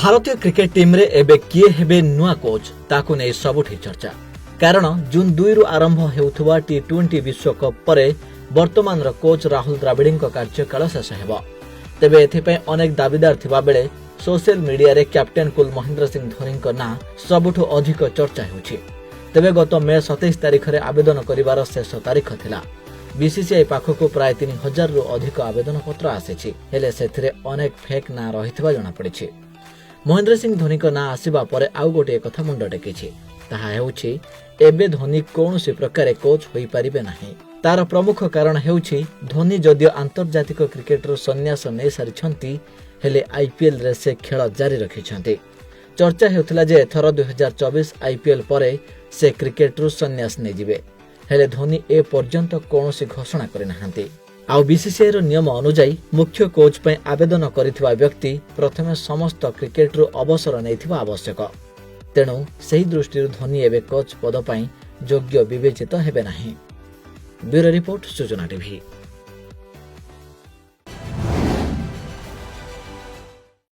भारतीय cricket team रे एबे किए हेबे नुआ कोच ताकु नै सबुठी चर्चा। कारण जून 2 रु आरंभ हेउथुवा टी20 विश्वकप परे वर्तमान रो कोच राहुल द्रविड़ कार्यकाल शेष हेबो। तेबे एथिपై अनेक दाबीदार थिबा बेले सोशल मीडिया रे कैप्टेन कुल महेंद्र सिंह धोनी को ना सबुठु अधिक चर्चा हेउछि। तेबे गत मे 27 तारिख रे आवेदन करिवार शेष तारिख थिला। बीसीसीआई पाखकु प्राय 3000 रु अधिक आवेदन पत्र आसेछि, हेले सेथिरे अनेक फेक ना रहितबा जणा पड़िछि। महेंद्र सिंह धोनी को ना आसीबा परे आउ गोटे कथा मुंड टेकिछि, ताहा हेउछि एबे धोनी कोनोसी प्रकार कोच होई परिबे नाही। तार प्रमुख कारण हेउछि धोनी जदियो आंतर्जातिक क्रिकेट रो सन्यास नै सारिछंती, हेले आईपीएल रे से खेल जारी रखिछंती। चर्चा हेउथला जे एथर 2024 आईपीएल परे से क्रिकेट रो सन्यास नै जिवे, हेले धोनी ए पर्यंत कोनोसी घोषणा करि नाहंती। आउ बीसीसीआई रो नियम अनुसार मुख्य कोच पय आवेदन करिथिबा व्यक्ति प्रथमे समस्त क्रिकेट रो अवसर नैथिबा आवश्यक। तेणु सही दृष्टि धोनी एबे कोच पद पय योग्य विवेचित हेबे नाही। ब्यूरो रिपोर्ट सूचना टीवी।